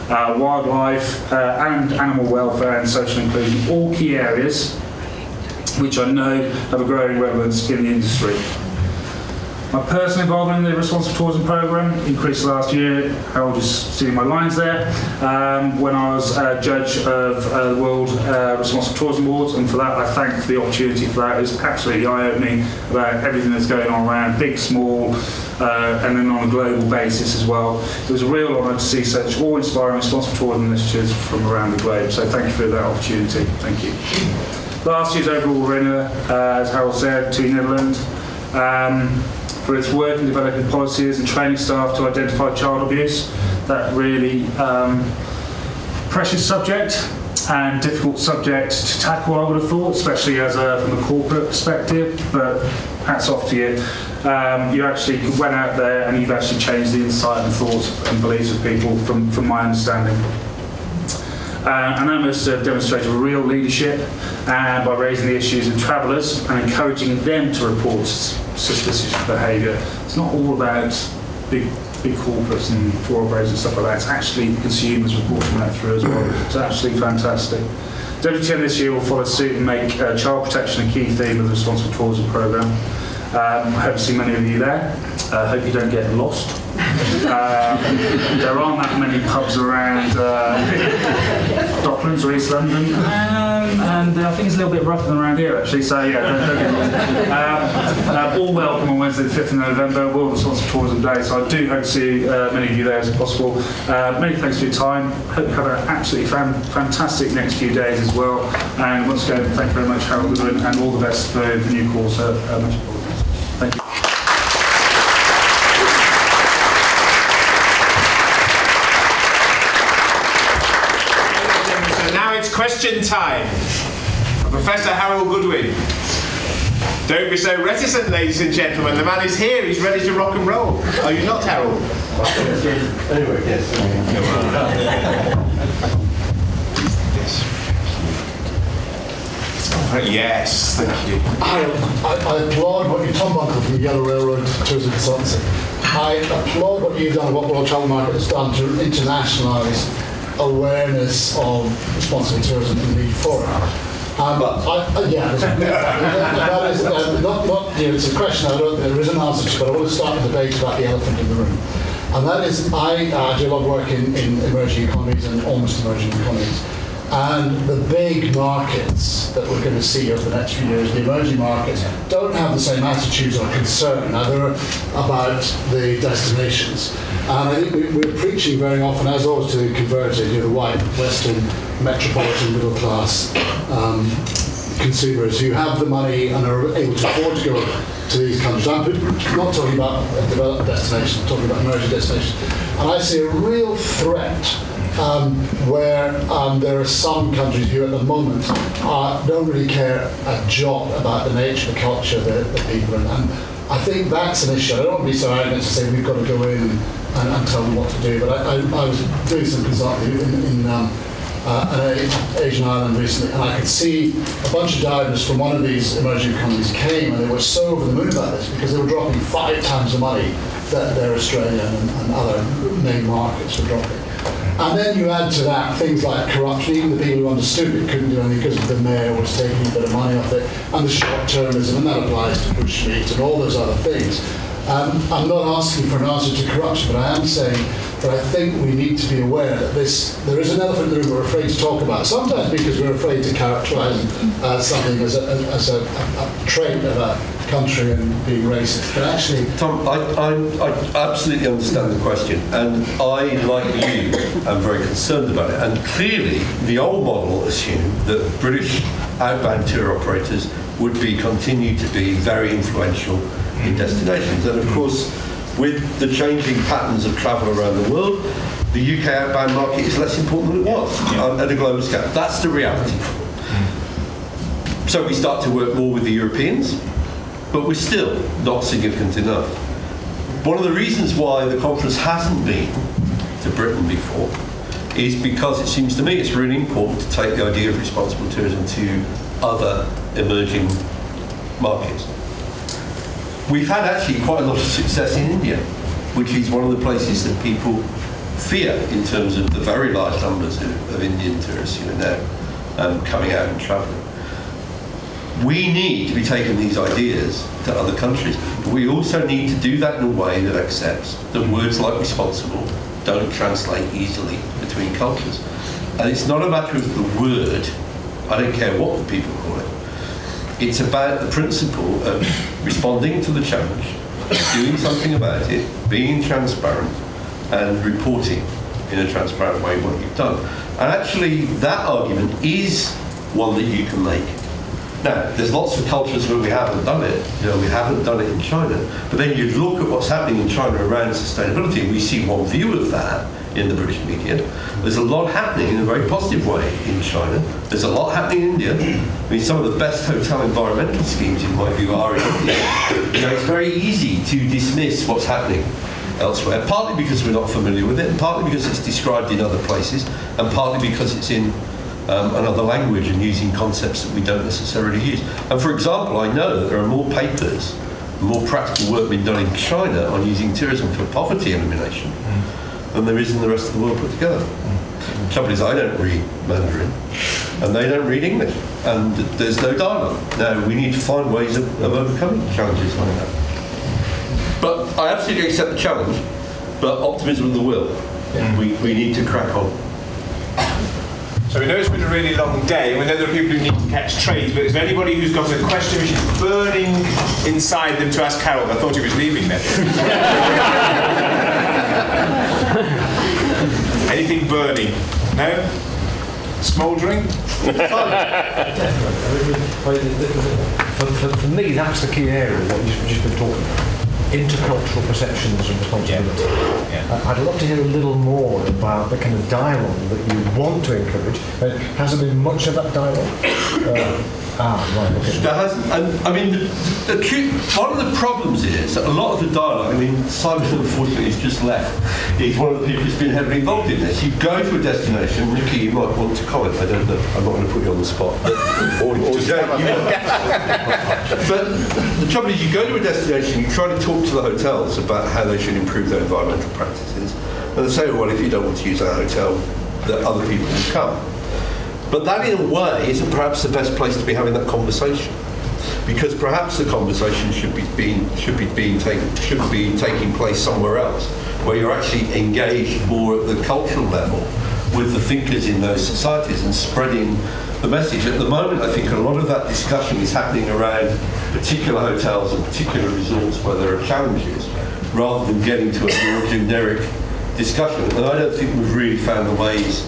wildlife, and animal welfare and social inclusion, all key areas which I know have a growing relevance in the industry. My personal involvement in the Responsible Tourism Programme increased last year. Harold is seeing my lines there. When I was judge of the World Responsible Tourism Awards, and for that I thank the opportunity for that. It was absolutely eye-opening about everything that's going on around, big, small, and then on a global basis as well. It was a real honour to see such awe-inspiring responsible tourism initiatives from around the globe. So thank you for that opportunity. Thank you. Last year's overall winner, as Harold said, TUI Netherlands. For its work in developing policies and training staff to identify child abuse. That really precious subject and difficult subject to tackle, I would have thought, especially as from a corporate perspective, but hats off to you. You actually went out there and you've actually changed the insight and thoughts and beliefs of people from my understanding. And that must have demonstrated real leadership by raising the issues of travellers and encouraging them to report suspicious behaviour. It's not all about big corporates and tour operators and stuff like that. It's actually consumers reporting that through as well. It's absolutely fantastic. WTM this year will follow suit and make child protection a key theme of the Responsible Tourism Programme. I hope to see many of you there. I hope you don't get lost. There aren't that many pubs around Docklands or East London, and I think it's a little bit rougher than around here actually, so yeah, don't get lost. All welcome on Wednesday the 5th of November, World Responsible Tourism Day, so I do hope to see many of you there as possible. Many thanks for your time. Hope you have an absolutely fantastic next few days as well, and once again, thank you very much, Harold Goodwin, and all the best for the new course. Much apologies. Thank you. Question time. Professor Harold Goodwin. Don't be so reticent, ladies and gentlemen. The man is here. He's ready to rock and roll. Are you not, Harold? Anyway, yes. Yes, thank you. I applaud what you've done, Michael, from the Yellow Railroad Tourism Consultancy. I applaud what you've done and what World Travel Market has done to internationalise awareness of responsible tourism and lead forward. That is not it's a question there is an answer to, but I want to start the debate about the elephant in the room. And that is, I do a lot of work in emerging economies and almost emerging economies. And the big markets that we're going to see over the next few years, the emerging markets, don't have the same attitudes or concern either about the destinations. And I think we're preaching very often, as always, to the converted, the white, Western, metropolitan, middle class consumers who have the money and are able to afford to go to these countries. I'm not talking about developed destinations, I'm talking about emerging destinations. And I see a real threat where there are some countries who at the moment don't really care a jot about the nature, the culture, the people. And I think that's an issue. I don't want to be so arrogant to say we've got to go in and tell them what to do, but I was doing some consulting in an Asian island recently, and I could see a bunch of divers from one of these emerging economies came, and they were so over the moon about this because they were dropping 5 times the money that their Australian and other main markets were dropping. And then you add to that things like corruption. Even the people who understood it couldn't do anything because the mayor was taking a bit of money off it, and the short-termism, and that applies to bushmeat and all those other things. I'm not asking for an answer to corruption, but I am saying that I think we need to be aware that there is an elephant in the room we're afraid to talk about, sometimes because we're afraid to characterise something as a trait of a country and being racist. But actually... Tom, I absolutely understand the question, and I, like you, am very concerned about it. And clearly, the old model assumed that British outbound tour operators would continue to be very influential in destinations. And of course, with the changing patterns of travel around the world, the UK outbound market is less important than it was at a global scale. That's the reality. So we start to work more with the Europeans, but we're still not significant enough. One of the reasons why the conference hasn't been to Britain before is because it seems to me it's really important to take the idea of responsible tourism to other emerging markets. We've had actually quite a lot of success in India, which is one of the places that people fear in terms of the very large numbers of Indian tourists who are now coming out and travelling. We need to be taking these ideas to other countries, but we also need to do that in a way that accepts that words like responsible don't translate easily between cultures. And it's not a matter of the word, I don't care what the people call it. It's about the principle of responding to the challenge, doing something about it, being transparent, and reporting in a transparent way what you've done. And actually, that argument is one that you can make. Now, there's lots of cultures where we haven't done it. We haven't done it in China. But then you look at what's happening in China around sustainability, and we see one view of that in the British media. There's a lot happening in a very positive way in China. There's a lot happening in India. I mean, some of the best hotel environmental schemes, in my view, are in India. It's very easy to dismiss what's happening elsewhere, partly because we're not familiar with it, and partly because it's described in other places, and partly because it's in another language and using concepts that we don't necessarily use. And for example, I know that there are more papers, more practical work being done in China on using tourism for poverty elimination than there is in the rest of the world put together. The trouble is, I don't read Mandarin, and they don't read English, and there's no dialogue. Now, we need to find ways of overcoming challenges like that. But I absolutely accept the challenge, but optimism of the will. Yeah. We need to crack on. So we know it's been a really long day, and we know there are people who need to catch trains, but is there anybody who's got a question which is burning inside them to ask Harold? I thought he was leaving then. Anything burning? No? Smouldering? For me, that's the key area, what you've just been talking about. Intercultural perceptions and responsibility. Yeah. I'd love to hear a little more about the kind of dialogue that you want to encourage. Has there been much of that dialogue? Right, okay. There hasn't. I mean, one of the problems is that a lot of the dialogue, I mean, Simon, unfortunately, has just left. He's one of the people who's been heavily involved in this. You go to a destination, Ricky, you might want to comment, I don't know, I'm not going to put you on the spot. Or Joe, you might. But the trouble is, you go to a destination, you try to talk to the hotels about how they should improve their environmental practices, and they say, well, if you don't want to use our hotel, that other people will come. But that, in a way, isn't perhaps the best place to be having that conversation. because perhaps the conversation should be taking place somewhere else, where you're actually engaged more at the cultural level with the thinkers in those societies and spreading the message. At the moment, I think a lot of that discussion is happening around particular hotels and particular resorts where there are challenges, rather than getting to a more generic discussion. And I don't think we've really found the ways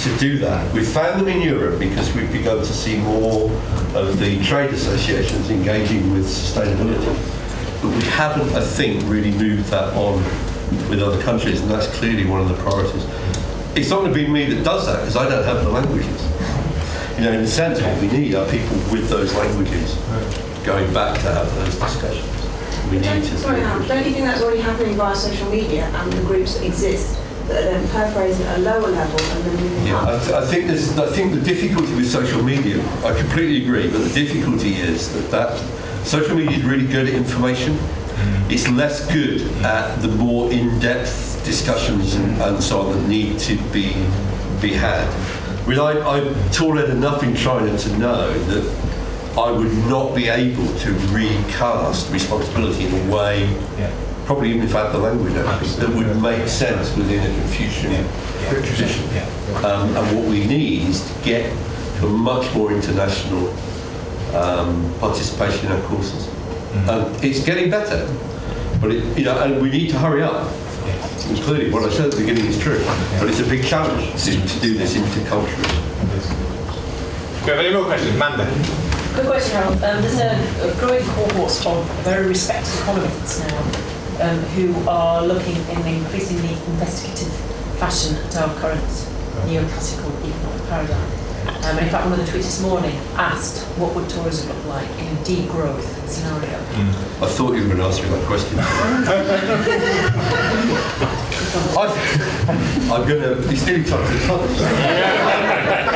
to do that. We've found them in Europe because we've begun to see more of the trade associations engaging with sustainability. But we haven't, I think, really moved that on with other countries, and that's clearly one of the priorities. It's not going to be me that does that, because I don't have the languages. You know, in a sense, what we need are people with those languages going back to have those discussions. We need to. Sorry, don't you think that's already happening via social media and the groups that exist that are then paraphrasing at a lower level and then moving up? I think the difficulty with social media, I completely agree, but the difficulty is that social media is really good at information. It's less good at the more in-depth discussions and so on that need to be had. I mean, I toured enough in China to know that I would not be able to recast responsibility in a way, probably even if I had the language, that would make sense within a Confucian tradition. And what we need is to get to a much more international participation in our courses. And it's getting better, but and we need to hurry up. And clearly, what I said at the beginning is true, but it's a big challenge to do this interculturally. Do you have any more questions? Amanda? Good question, Harold. There's a growing cohort of very respected economists now who are looking in an increasingly investigative fashion at our current neoclassical economic paradigm. In fact, one of the tweets this morning asked, what would tourism look like in a degrowth scenario? I thought you were going to ask me that question. I'm going to... It's nearly time to talk.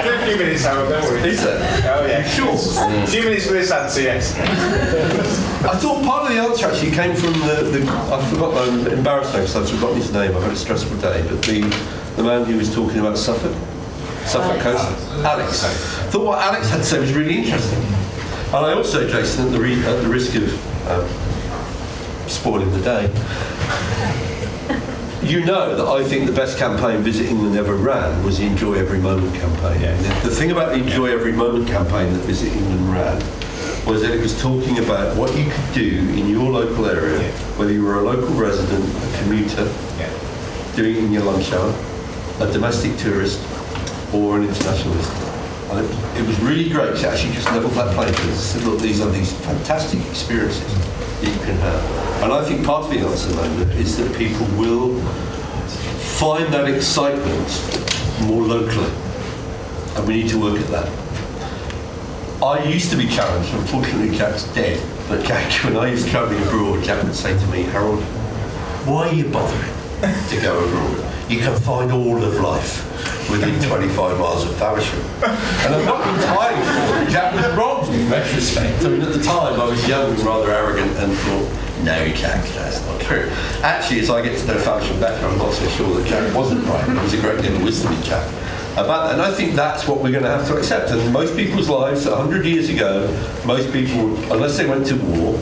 A few minutes, Harold, don't worry. Is it? Oh, yeah. Sure. A few minutes for this answer, yes. I thought part of the answer actually came from I forgot, I'm embarrassed now because I've forgotten his name. I've had a stressful day, but the man who was talking about Suffolk Coast, Alex. I thought what Alex had to say was really interesting. And I also, Jason, at the risk of spoiling the day, you know that I think the best campaign Visit England ever ran was the Enjoy Every Moment campaign. Yes. The thing about the Enjoy Every Moment campaign that Visit England ran was that it was talking about what you could do in your local area, whether you were a local resident, a commuter, doing it in your lunch hour, a domestic tourist, or an internationalist. It was really great to actually just level that playing field and say, look, these are these fantastic experiences that you can have. And I think part of the answer, though, is that people will find that excitement more locally. And we need to work at that. I used to be challenged, unfortunately Jack's dead, but Jack, when I used to travelling abroad, Jack would say to me, Harold, why are you bothering to go abroad? You can find all of life within 25 miles of Faversham. And I'm not entirely sure Jack was wrong in retrospect. I mean, at the time I was young and rather arrogant and thought, no, Jack, that's not true. Actually, as I get to know Faversham better, I'm not so sure that Jack wasn't right. There was a great deal of wisdom in Jack about that. And I think that's what we're going to have to accept. And most people's lives, 100 years ago, most people, unless they went to war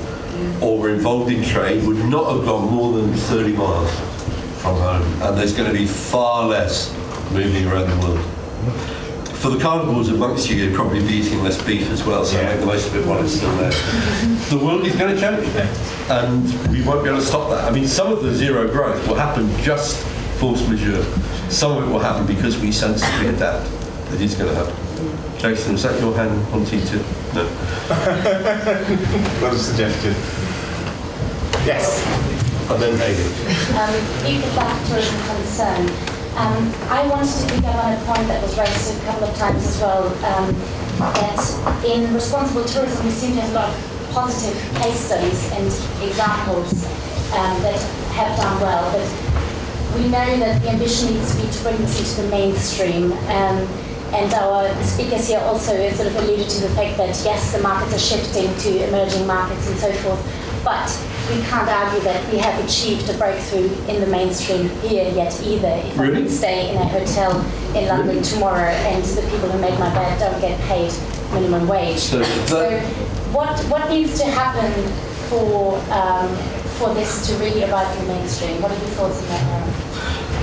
or were involved in trade, would not have gone more than 30 miles from home. And there's going to be far less moving around the world. For the carnivores amongst you, you'd probably be eating less beef as well, so make the most of it while it's still there. The world is going to change, and we won't be able to stop that. I mean, some of the zero growth will happen just force majeure. Some of it will happen because we sensibly adapt. It is going to happen. Jason, is that your hand wanting to? No. What a suggestion. Yes. And then Hayley. People back tourism concern. I wanted to pick up on a point that was raised a couple of times as well, that in responsible tourism we seem to have a lot of positive case studies and examples that have done well, but we know that the ambition needs to be to bring this into the mainstream. And our speakers here also sort of alluded to the fact that yes, the markets are shifting to emerging markets and so forth, but we can't argue that we have achieved a breakthrough in the mainstream here yet either. If I can stay in a hotel in London tomorrow and the people who make my bed don't get paid minimum wage. So what needs to happen for this to really arrive in the mainstream? What are your thoughts on that, Harold?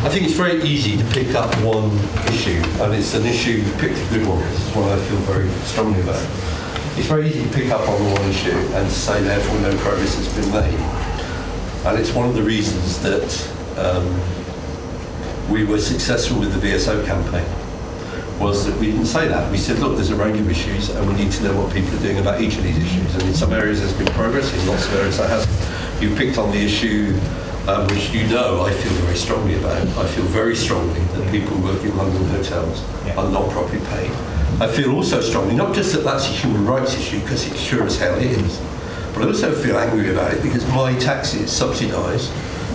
I think it's very easy to pick up one issue, and it's an issue, you picked a good one, this is one I feel very strongly about. It's very easy to pick up on one issue and to say therefore no progress has been made. And it's one of the reasons that we were successful with the VSO campaign, was that we didn't say that. We said, look, there's a range of issues and we need to know what people are doing about each of these issues. And in some areas there's been progress, in lots of areas there hasn't. You picked on the issue which you know I feel very strongly about. I feel very strongly that people working in London hotels are not properly paid. I feel also strongly, not just that that's a human rights issue, because it sure as hell is, but I also feel angry about it because my taxes subsidise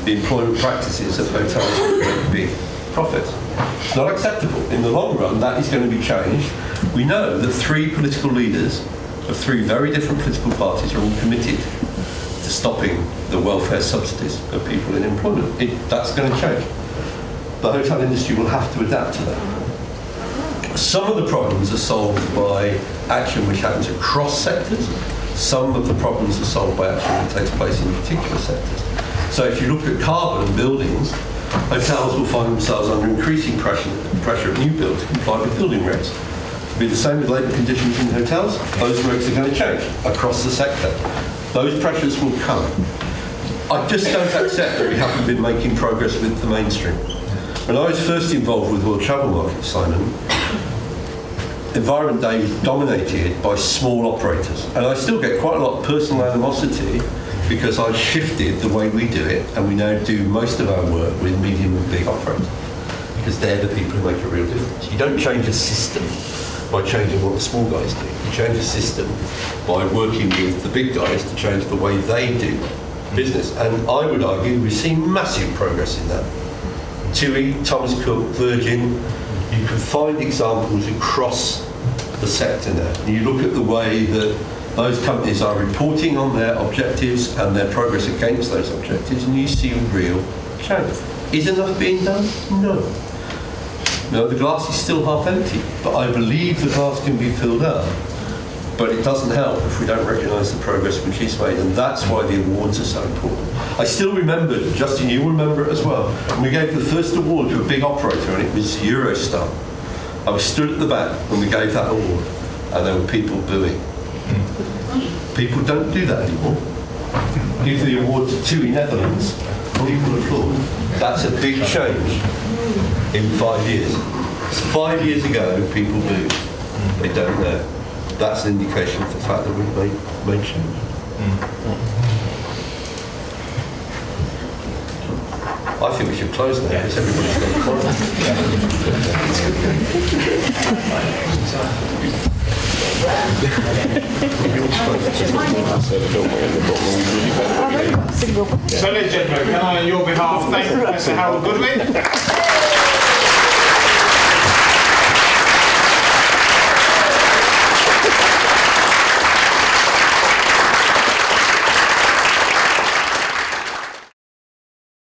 the employment practices of hotels who make big profits. It's not acceptable. In the long run, that is going to be changed. We know that 3 political leaders of 3 very different political parties are all committed to stopping the welfare subsidies of people in employment. That's going to change. The hotel industry will have to adapt to that. Some of the problems are solved by action which happens across sectors. Some of the problems are solved by action that takes place in particular sectors. So if you look at carbon and buildings, hotels will find themselves under increasing pressure of new build to comply with building regs. It'll be the same with labour conditions in hotels. Those regs are going to change across the sector. Those pressures will come. I just don't accept that we haven't been making progress with the mainstream. When I was first involved with World Travel Market, Simon, Environment Day was dominated by small operators. And I still get quite a lot of personal animosity because I've shifted the way we do it, and we now do most of our work with medium and big operators, because they're the people who make a real difference. You don't change a system by changing what the small guys do. You change a system by working with the big guys to change the way they do business. And I would argue we've seen massive progress in that. TUI, Thomas Cook, Virgin, you can find examples across the sector now. And you look at the way that those companies are reporting on their objectives and their progress against those objectives, and you see real change. Is enough being done? No. No, the glass is still half empty, but I believe the glass can be filled up. But it doesn't help if we don't recognise the progress which is made, and that's why the awards are so important. I still remember, Justin, you remember it as well, when we gave the first award to a big operator, and it was Eurostar. I was stood at the back when we gave that award, and there were people booing. People don't do that anymore. Give the award to TUI Netherlands, people applaud. That's a big change in 5 years. 5 years ago, people booed. They don't know. That's an indication of the fact that we've made change. I think we should close now because everybody's got a corner. So, ladies and gentlemen, can I, on your behalf, thank Professor Harold Goodwin?